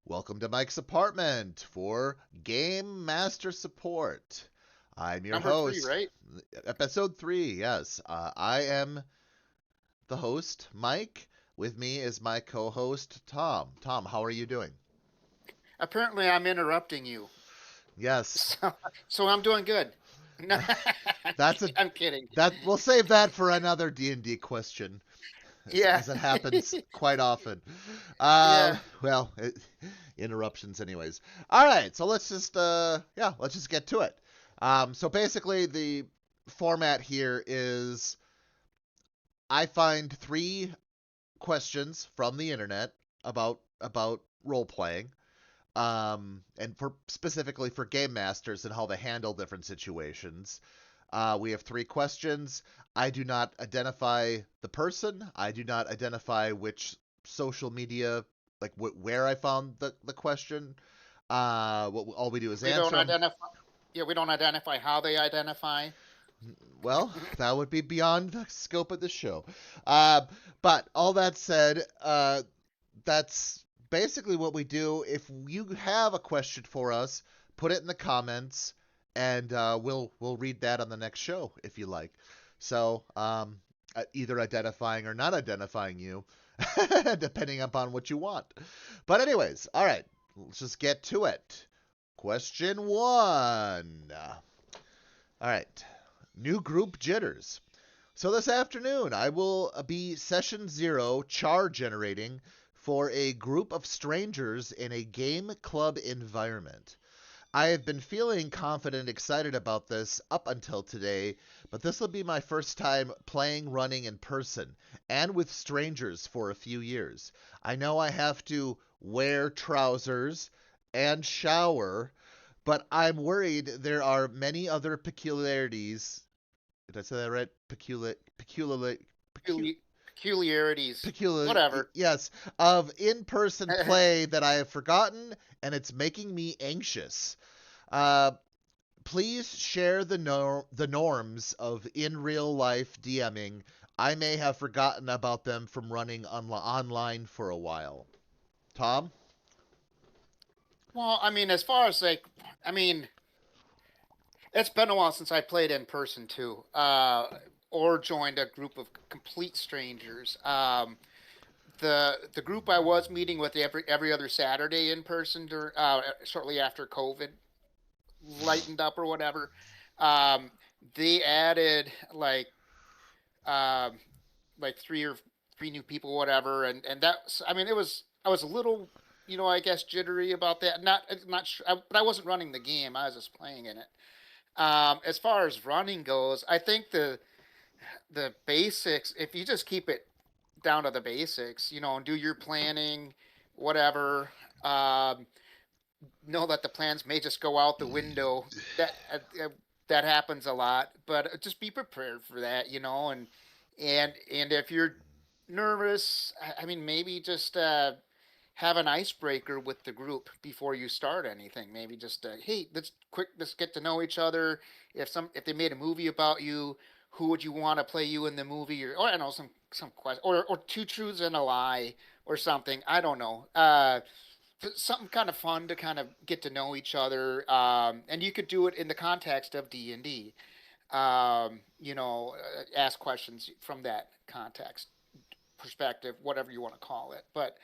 Welcome to Mike's apartment for Game Master Support. I'm your Number three, host, right? episode 3. Yes, I am the host, Mike. With me is my co host, Tom. Tom, how are you doing? Apparently, I'm interrupting you, Yes, so I'm doing good. No, that's a I'm kidding. that we'll save that for another D&D question, Yeah, as it happens quite often. yeah. Well, interruptions, anyways. All right, so let's just get to it. So basically, the format here is I find 3 questions from the internet about role playing, and for specifically for game masters and how they handle different situations. We have 3 questions. I do not identify the person. I do not identify which social media, like where I found the question. All we do is We don't answer them. identify. Yeah, we don't identify how they identify. Well, that would be beyond the scope of the show. Uh, but all that said, that's basically what we do. If you have a question for us, put it in the comments, and we'll read that on the next show if you like. So either identifying or not identifying you, depending upon what you want. But anyways, all right, let's just get to it. Question 1. All right. New group jitters. So this afternoon, I will be session 0 char generating for a group of strangers in a game club environment. I have been feeling confident and excited about this up until today, but this will be my first time playing running in person and with strangers for a few years. I know I have to wear trousers and shower, but I'm worried there are many other peculiarities. Did I say that right? Peculi- Peculiarities, Peculiar, whatever. yes, of in-person play that I have forgotten, and it's making me anxious. Uh, Please share the norms of in real life DMing. I may have forgotten about them from running online for a while. Tom? Well, I mean, as far as I mean, it's been a while since I played in person too, or joined a group of complete strangers. The group I was meeting with every other Saturday in person shortly after COVID lightened up or whatever. Um, they added um, like three new people, whatever, and that's I mean it was I was a little I guess jittery about that. Not sure, but I wasn't running the game. I was just playing in it. As far as running goes, I think the basics. If you just keep it down to the basics, and do your planning, whatever. Um, know that the plans may just go out the window. That that happens a lot, but just be prepared for that, and if you're nervous, I mean, maybe just have an icebreaker with the group before you start anything. Maybe just hey, let's get to know each other. If they made a movie about you, who would you want to play you in the movie? Or I don't know, some question, or two truths and a lie, or something. I don't know. Something kind of fun to kind of get to know each other, and you could do it in the context of D&D. Ask questions from that context, perspective, whatever you want to call it. But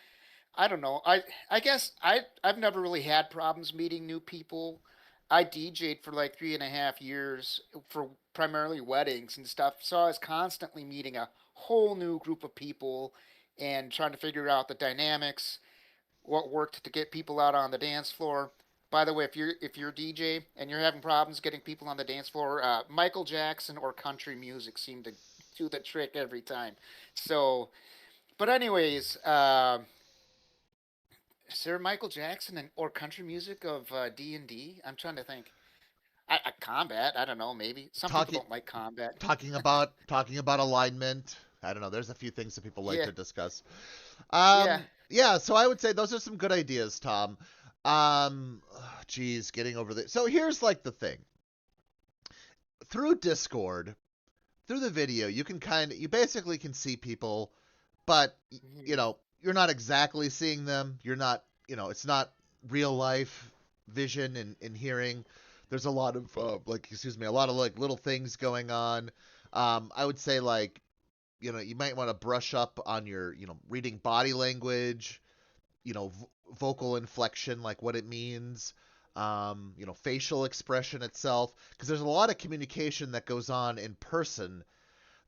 I don't know. I guess I've never really had problems meeting new people. I DJ'd for like 3.5 years for primarily weddings and stuff, so I was constantly meeting a whole new group of people and trying to figure out the dynamics, what worked to get people out on the dance floor. By the way, if you're a DJ and you're having problems getting people on the dance floor, Michael Jackson or country music seem to do the trick every time. So, but anyways, is there Michael Jackson or country music of D&D? I'm trying to think. Combat, I don't know. Maybe some people Talking don't like combat. talking about alignment. I don't know. There's a few things that people like Yeah, to discuss. yeah. Yeah, so I would say those are some good ideas, Tom. Um, Geez, getting over the. So here's like the thing. Through Discord, through the video, you basically can see people, but Mhm. you're not exactly seeing them. You're not it's not real life vision and hearing. There's a lot of excuse me, a lot of like little things going on. I would say like you might want to brush up on your reading body language, vocal inflection, like what it means, facial expression itself, because there's a lot of communication that goes on in person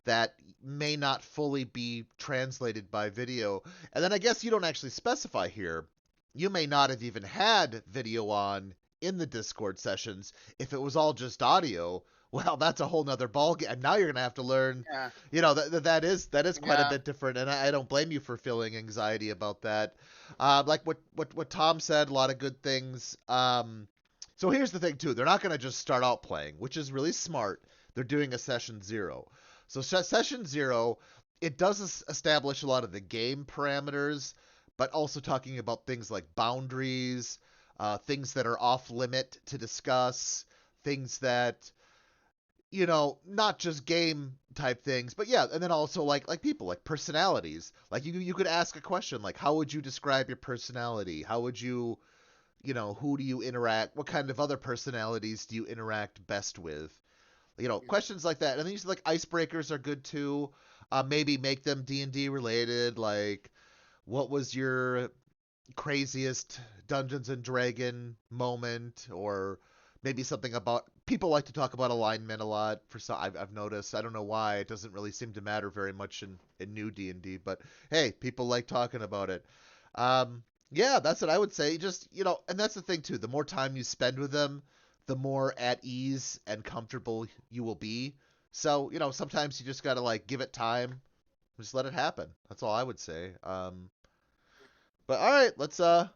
that may not fully be translated by video. And then I guess you don't actually specify here. You may not have even had video on in the Discord sessions. If it was all just audio, well, that's a whole nother ballgame. And now you're gonna have to learn. Yeah. That is quite a Yeah. bit different, and I don't blame you for feeling anxiety about that. Like what Thom said, a lot of good things. So here's the thing too: they're not gonna just start out playing, which is really smart. They're doing a session zero. So session zero, it does establish a lot of the game parameters, but also talking about things like boundaries, things that are off limit to discuss, things that not just game type things, but yeah, and then also like people, like personalities. Like you could ask a question like, how would you describe your personality? How would you, who do you interact? What kind of other personalities do you interact best with? Questions like that. And these like icebreakers are good too. Maybe make them D&D related. Like, what was your craziest Dungeons and Dragon moment, or maybe something about people like to talk about alignment a lot. For some, I've noticed. I don't know why it doesn't really seem to matter very much in new D&D, but hey, people like talking about it. Yeah, that's what I would say. Just and that's the thing too. The more time you spend with them, the more at ease and comfortable you will be. So sometimes you just gotta like give it time, just let it happen. That's all I would say. But all right, let's I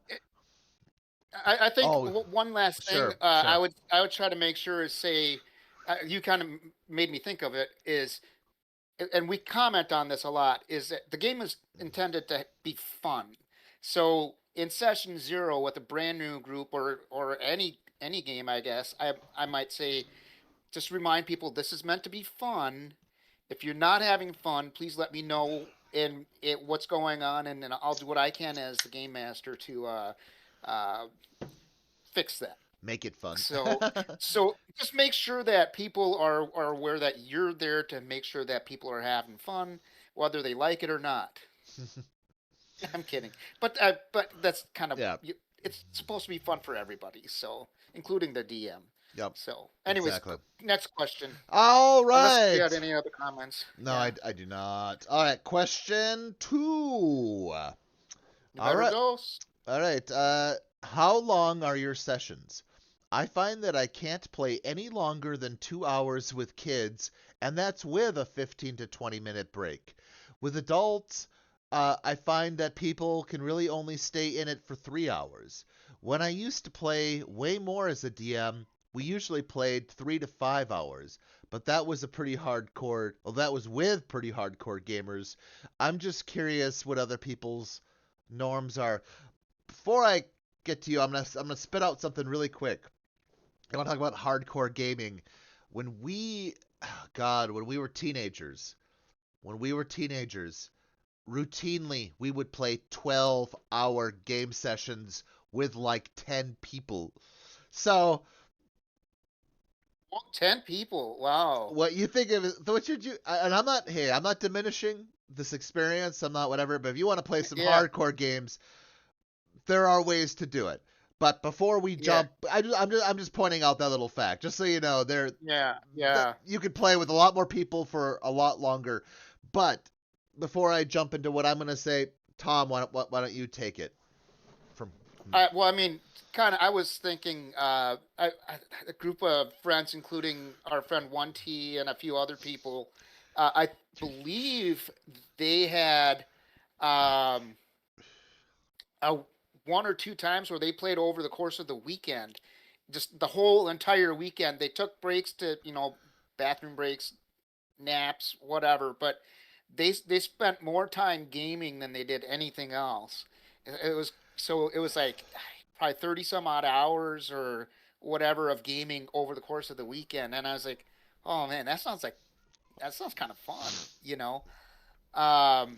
think Oh, one last thing sure, sure. I would try to make sure is say you kind of made me think of it is and we comment on this a lot is that the game is intended to be fun. So in session zero with a brand new group or any game, I guess I might say just remind people this is meant to be fun. If you're not having fun, please let me know in it what's going on, and then I'll do what I can as the game master to uh, fix that. Make it fun. So so just make sure that people are aware that you're there to make sure that people are having fun, whether they like it or not. I'm kidding, but that's kind of Yeah. it's supposed to be fun for everybody, so including the DM. Yep. So, anyways, Exactly. next question. All Unless you had right. any other comments, No, yeah, I do not. All right. Question two. you All better right. go. All right. How long are your sessions? I find that I can't play any longer than 2 hours with kids, and that's with a 15 to 20-minute break. With adults, I find that people can really only stay in it for 3 hours. When I used to play way more as a DM, we usually played 3 to 5 hours, but that was a pretty hardcore. Well, that was with pretty hardcore gamers. I'm just curious what other people's norms are. Before I get to you, I'm gonna spit out something really quick. I want to talk about hardcore gaming. When we, God, when we were teenagers, routinely we would play 12-hour game sessions with like 10 people. So, Oh, 10 people. Wow. what you think of what should you and I'm not diminishing this experience. I'm not whatever, but if you want to play some Yeah. hardcore games, there are ways to do it. But before we Yeah. jump, I'm just pointing out that little fact, just so you know, Yeah. that Yeah. you could play with a lot more people for a lot longer. But before I jump into what I'm going to say, Thom, why don't you take it from? Well, I mean, kind of. I was thinking, a group of friends, including our friend One T and a few other people. I believe they had um, a one or two times where they played over the course of the weekend, just the whole entire weekend. They took breaks to, bathroom breaks, naps, whatever, but they spent more time gaming than they did anything else. It was like probably 30 some odd hours or whatever of gaming over the course of the weekend, and I was like, oh man, that sounds kind of fun. Um,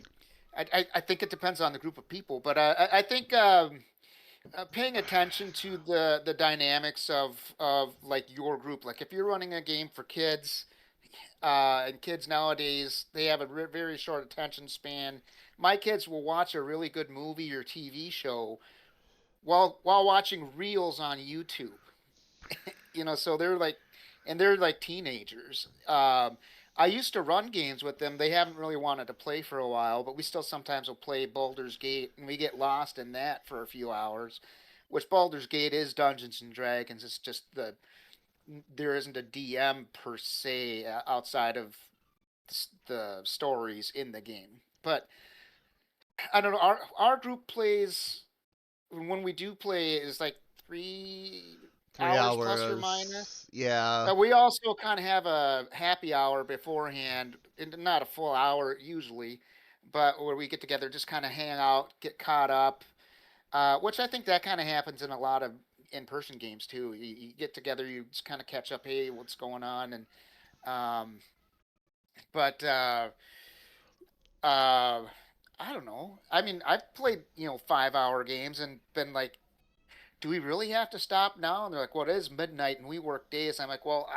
I think it depends on the group of people, but I think paying attention to the dynamics of like your group. Like if you're running a game for kids, and kids nowadays they have a very short attention span. My kids will watch a really good movie or TV show while watching reels on YouTube. So they're like teenagers. I used to run games with them. They haven't really wanted to play for a while, but we still sometimes will play Baldur's Gate, and we get lost in that for a few hours. Which Baldur's Gate is Dungeons and Dragons. It's just there isn't a DM per se outside of the stories in the game. But I don't know. Our group plays when we do play is like 3 Three hours plus or minus. hours. Yeah. We also kind of have a happy hour beforehand, and not a full hour usually, but where we get together, just kind of hang out, get caught up, which I think that kind of happens in a lot of in-person games too. You get together, you just kind of catch up, hey, what's going on, and um, but uh, I don't know. I mean, I've played 5 hour games and been like, do we really have to stop now? And they're like, well, it is midnight and we work days. I'm like, well,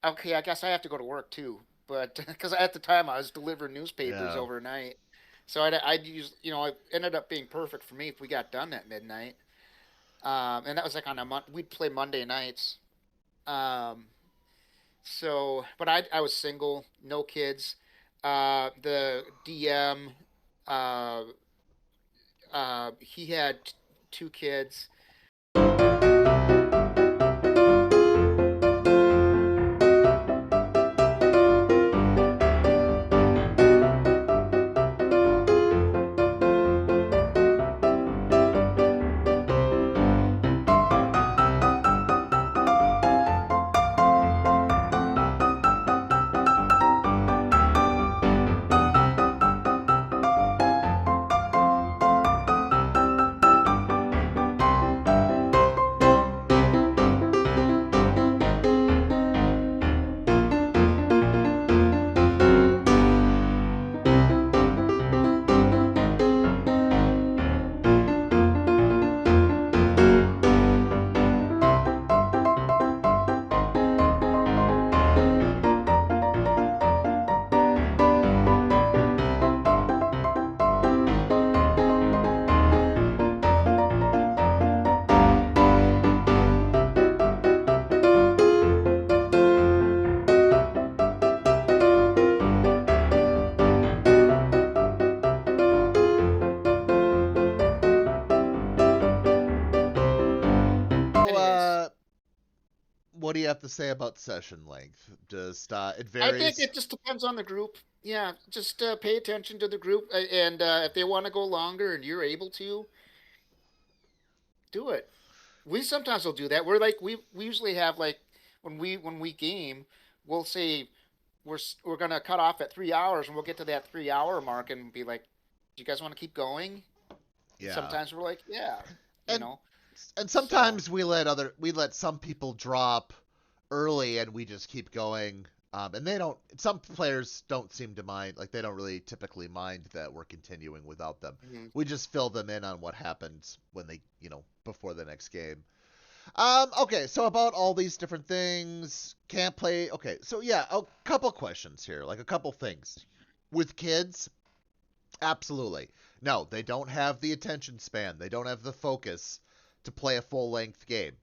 okay, I guess I have to go to work too. But because at the time I was delivering newspapers Yeah. overnight, so I'd use, it ended up being perfect for me if we got done at midnight. And that was like on we'd play Monday nights. Um, but I was single, no kids. The DM, uh, he had two kids. So, Anyways, what do you have to say about session length? Just it I think varies. it just depends on the group. Yeah, just pay attention to the group, and if they want to go longer and you're able to, do it. We sometimes will do that. We usually have like when we game, we'll say we're gonna cut off at 3 hours, and we'll get to that 3 hour mark and be like, "Do you guys want to keep going?" And Yeah. sometimes we're like, "Yeah," you And know. So sometimes we let some people drop early and we just keep going. And they don't. Some players don't seem to mind. Like they don't really typically mind that we're continuing without them. mhm. We just fill them in on what happens when they, before the next game. Okay, so about all these different things, can't play. Okay, so yeah, a couple questions here, like a couple things. With kids, absolutely. No, they don't have the attention span. They don't have the focus to play a full length game.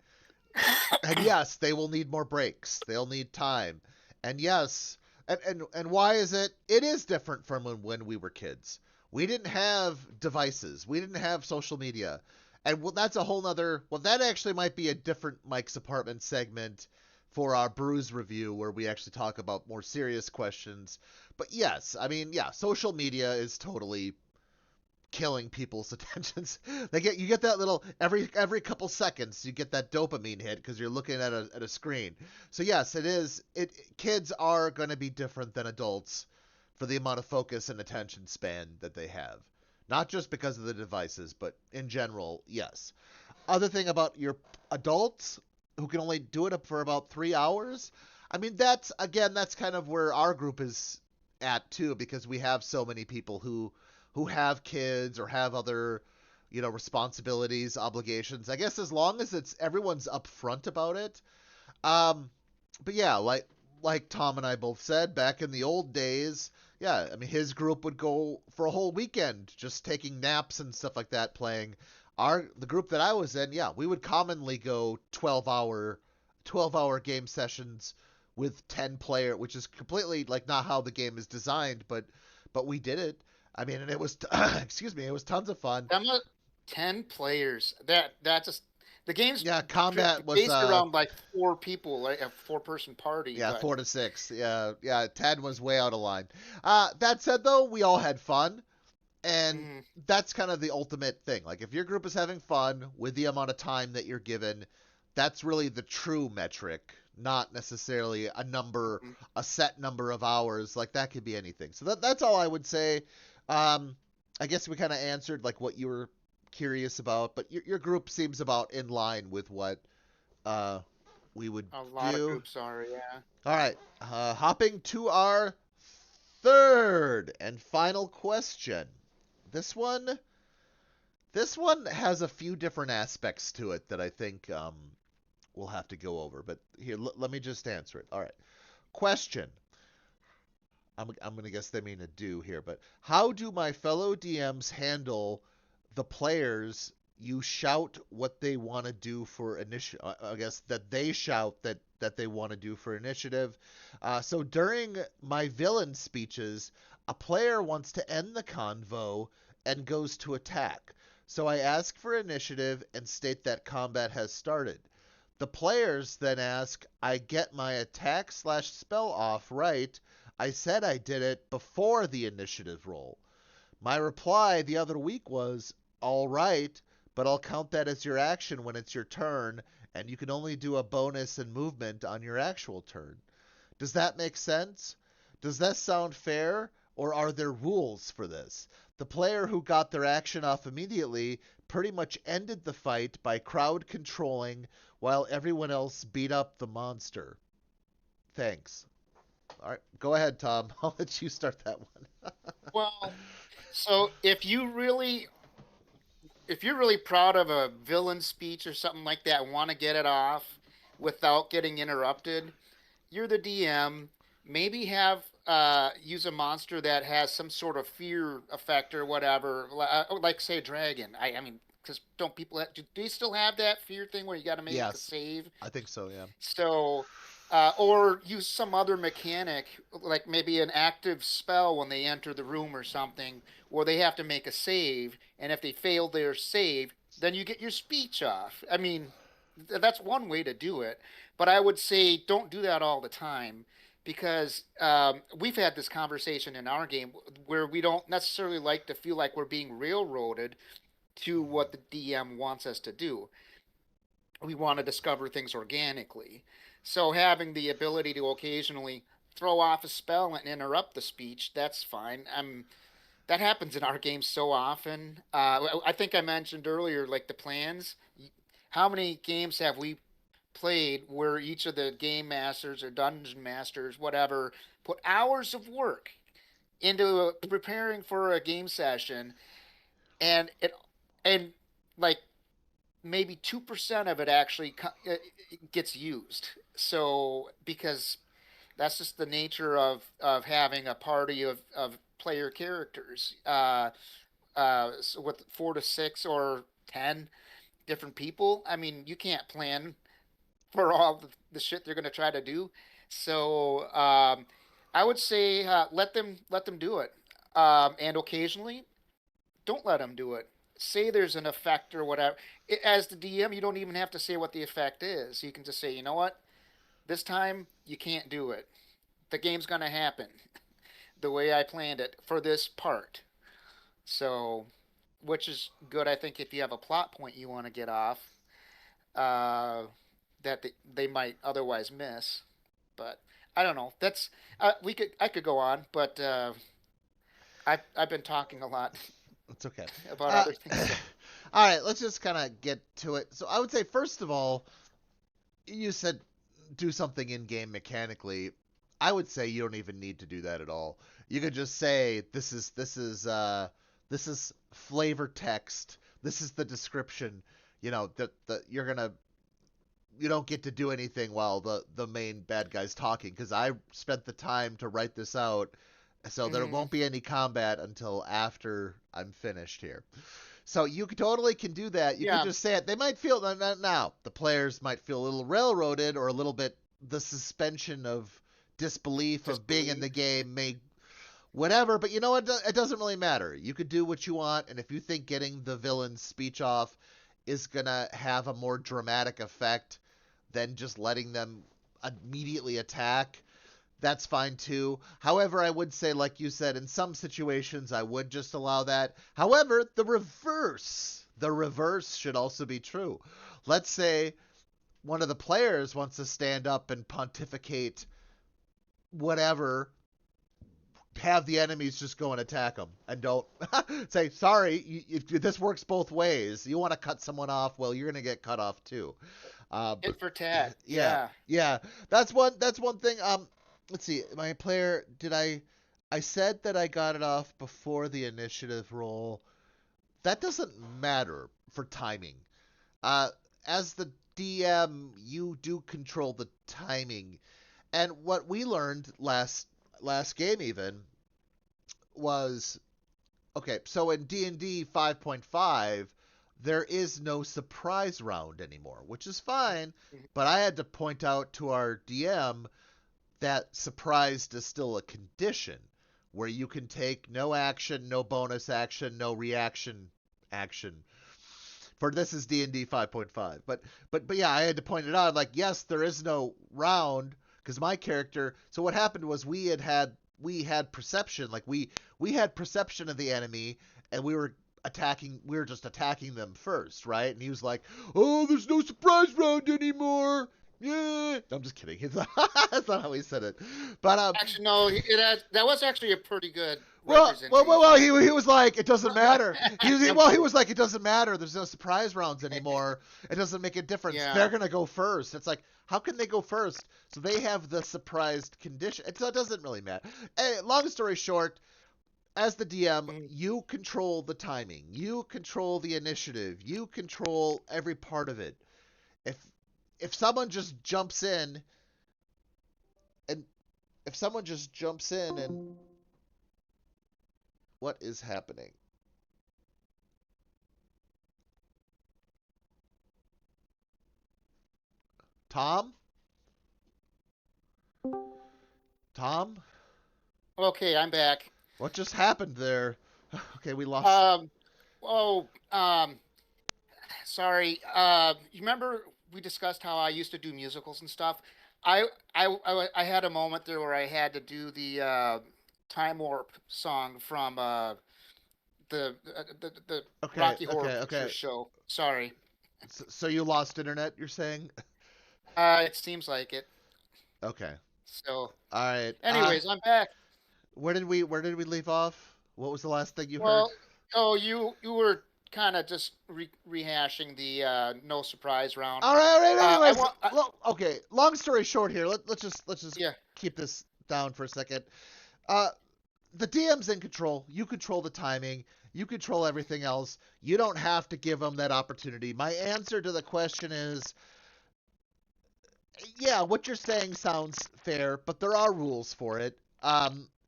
And yes, they will need more breaks. They'll need time. And yes, and why is it? It is different from when we were kids. We didn't have devices. We didn't have social media. And well, that's a whole nother. Well, that actually might be a different Mike's Apartment segment for our Brews review where we actually talk about more serious questions. But yes, I mean, yeah, social media is totally killing people's attentions. You get that little every couple seconds you get that dopamine hit because you're looking at a screen. So yes, it is. Kids are going to be different than adults for the amount of focus and attention span that they have. Not just because of the devices, but in general, yes. Other thing about your adults who can only do it for about 3 hours. I mean, that's kind of where our group is at too, because we have so many people who have kids or have other responsibilities, obligations. I guess as long as it's everyone's upfront about it. Um, but yeah, like Thom and I both said, back in the old days, yeah, I mean his group would go for a whole weekend just taking naps and stuff like that playing. The group that I was in, yeah, we would commonly go 12-hour game sessions with 10 player, which is completely like not how the game is designed, but we did it. I mean, and it was excuse me, it was tons of fun. I'm a 10 players. That just the game's Yeah, combat was based around like 4 people, like a 4-person party. yeah, But 4 to 6. Yeah, yeah, 10 was way out of line. That said, though, we all had fun, and mm, that's kind of the ultimate thing. Like, if your group is having fun with the amount of time that you're given, that's really the true metric, not necessarily mm, a set number of hours. Like, that could be anything. So that's all I would say. Um, I guess we kind of answered like what you were curious about, but your group seems about in line with what uh, we would a lot of do. groups are, yeah. All right, hopping to our third and final question. This one, this one has a few different aspects to it that I think we'll have to go over. But here, let me just answer it. All right, question. I'm gonna guess they mean a do here, but how do my fellow DMs handle the players you shout what they want to do for initiative? I guess that they shout that they want to do for initiative. So during my villain speeches, a player wants to end the convo and goes to attack. So I ask for initiative and state that combat has started. The players then ask, I get my attack/spell off right. I said I did it before the initiative roll. My reply the other week was, all right, but I'll count that as your action when it's your turn, and you can only do a bonus and movement on your actual turn. Does that make sense? Does that sound fair, or are there rules for this? The player who got their action off immediately pretty much ended the fight by crowd controlling while everyone else beat up the monster. Thanks. All right, go ahead, Thom. I'll let you start that one. Well, so if you're really proud of a villain speech or something like that, and want to get it off without getting interrupted, you're the DM. Maybe have use a monster that has some sort of fear effect or whatever, like say dragon. I mean, because don't people do they still have that fear thing where you got to make a Yes, save? I think so. Yeah. So, or use some other mechanic, like maybe an active spell when they enter the room or something, where they have to make a save, and if they fail their save, then you get your speech off. I mean, that's one way to do it, but I would say don't do that all the time because we've had this conversation in our game where we don't necessarily like to feel like we're being railroaded to what the DM wants us to do. We want to discover things organically. So having the ability to occasionally throw off a spell and interrupt the speech, that's fine. That happens in our games so often. I think I mentioned earlier, like the plans. How many games have we played where each of the game masters or dungeon masters, whatever, put hours of work into preparing for a game session, and and like maybe 2% of it actually gets used. So because that's just the nature of having a party of player characters. So with 4 to 6 or 10 different people, I mean, you can't plan for all the shit they're going to try to do. So I would say let them do it, and occasionally don't let them do it. Say there's an effect or whatever. As the DM, you don't even have to say what the effect is. You can just say, you know what, this time you can't do it. The game's going to happen the way I planned it for this part. So, which is good, I think, if you have a plot point you want to get off uh, that they might otherwise miss. But I don't know. That's I could go on, but I've been talking a lot It's okay. about Uh, other things. So all right, let's just kind of get to it. So I would say first of all, you said do something in game mechanically. I would say you don't even need to do that at all. You could just say this is flavor text this is the description, that you don't get to do anything while the main bad guy's talking, because I spent the time to write this out, so there Hmm. won't be any combat until after I'm finished here. So you totally can do that. You could Yeah, just say it. They might feel now the players might feel a little railroaded, or a little bit, the suspension of disbelief of being in disbelief. the game may whatever. But you know what? It doesn't really matter. You could do what you want, and if you think getting the villain's speech off is gonna have a more dramatic effect than just letting them immediately attack, that's fine too. However, I would say, like you said, in some situations I would just allow that. However, the reverse should also be true. Let's say one of the players wants to stand up and pontificate whatever, have the enemies just go and attack them, and don't say sorry. If this works both ways, you want to cut someone off, well, you're going to get cut off too. Tit for tat. Yeah, Yeah. yeah. That's one thing. Let's see. My player, did I said that I got it off before the initiative roll. That doesn't matter for timing. Uh, as the DM, you do control the timing. And what we learned last game even was, okay, so in D&D 5.5 there is no surprise round anymore, which is fine, but I had to point out to our DM that surprised is still a condition where you can take no action, no bonus action, no reaction action. For this is D&D 5.5. But yeah, I had to point it out, like, yes, there is no round, because my character, so what happened was we had perception, like we had perception of the enemy, and we were just attacking them first, right? And he was like, "Oh, there's no surprise round anymore." Yeah, I'm just kidding. That's not how he said it. But Actually, no, that was actually a pretty good well, representation. he was like, it doesn't matter. He was like, it doesn't matter. There's no surprise rounds anymore. It doesn't make a difference. Yeah. They're gonna go first. It's like, how can they go first? So they have the surprised condition. So it doesn't really matter. Long story short, as the DM, Mhm. you control the timing. You control the initiative. You control every part of it. If if someone just jumps in and if someone just jumps in and what is happening? Tom? Tom? Okay, I'm back. What just happened there? Okay, we lost. Um. Oh. Sorry. You remember we discussed how I used to do musicals and stuff? I had a moment there where I had to do the Time Warp song from the Okay, Rocky Horror okay, Picture okay. Show. Sorry. So you lost internet, you're saying? It seems like it. Okay. So, All right. anyways, I'm back. Where did we leave off? What was the last thing you heard? Well, oh, you were kind of just rehashing the no surprise round. All right. I Anyways, want. okay. Long story short here. Let's just Yeah. keep this down for a second. Uh, the DM's in control. You control the timing. You control everything else. You don't have to give them that opportunity. My answer to the question is, yeah, what you're saying sounds fair, but there are rules for it.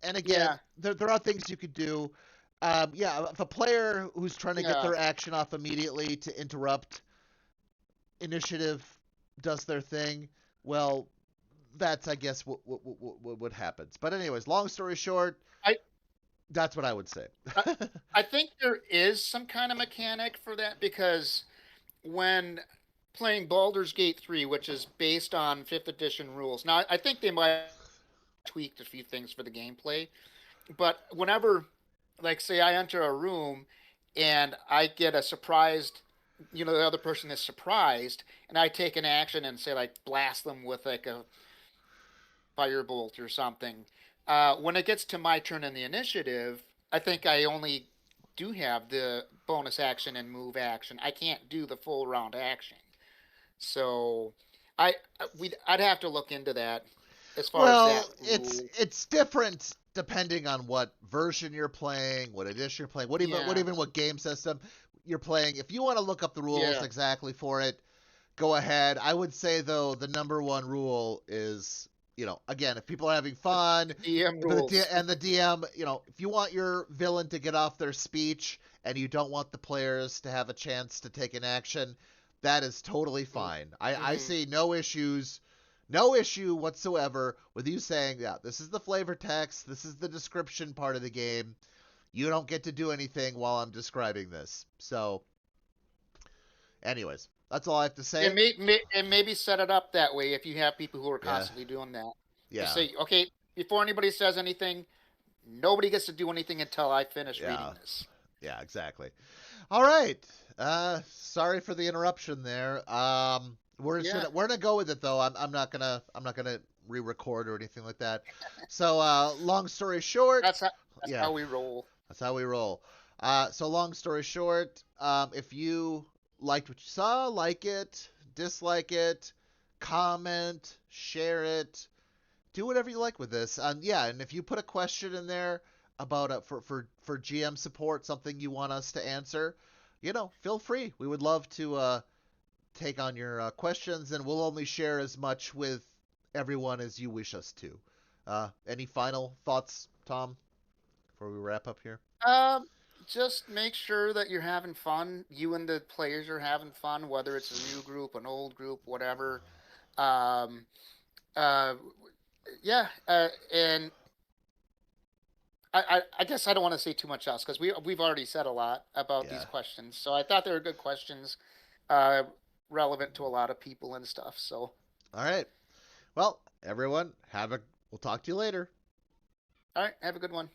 And again, Yeah. there are things you could do. Yeah, if a player who's trying to get Yeah. their action off immediately to interrupt initiative does their thing, well, that's, I guess, what happens. But anyways, long story short, I that's what I would say. I I think there is some kind of mechanic for that because when playing Baldur's Gate 3, which is based on 5th edition rules. Now, I think they might have tweaked a few things for the gameplay, but whenever, like, say I enter a room and I get a surprised, the other person is surprised, and I take an action and say, like, blast them with, like, a firebolt or something. When it gets to my turn in the initiative, I think I only do have the bonus action and move action. I can't do the full round action. So I'd have to look into that as far as Well, that it's rule. it's different depending on what version you're playing, what edition you're playing, what Yeah. even what game system. you're playing. If you want to look up the rules Yeah. exactly for it, go ahead. I would say though the number one rule is, again, if people are having fun, The DM but rules. and the DM, if you want your villain to get off their speech and you don't want the players to have a chance to take an action, that is totally fine. I Mm-hmm. see no issues, no issue whatsoever with you saying, yeah, this is the flavor text, this is the description part of the game. You don't get to do anything while I'm describing this. So, anyways, that's all I have to And say. and maybe set it up that way if you have people who are Yeah, constantly doing that. Just yeah, say, okay, before anybody says anything, nobody gets to do anything until I finish yeah, reading this. yeah, exactly. All right. Sorry for the interruption there. Yeah, We're gonna go with it though. I'm not gonna re-record or anything like that. So, long story short, that's yeah, how we roll. that's how we roll. So long story short, if you liked what you saw, like it, dislike it, comment, share it, do whatever you like with this. Yeah, and if you put a question in there about for GM support, something you want us to answer, feel free. We would love to take on your questions, and we'll only share as much with everyone as you wish us to. Any final thoughts, Tom, before we wrap up here? Um, just make sure that you're having fun. You and the players are having fun, whether it's a new group, an old group, whatever. Um, uh, yeah, and I guess I don't want to say too much else because we've already said a lot about these Yeah. questions. So I thought they were good questions, uh, relevant to a lot of people and stuff. So All right. Well, everyone, we'll talk to you later. all right, have a good one.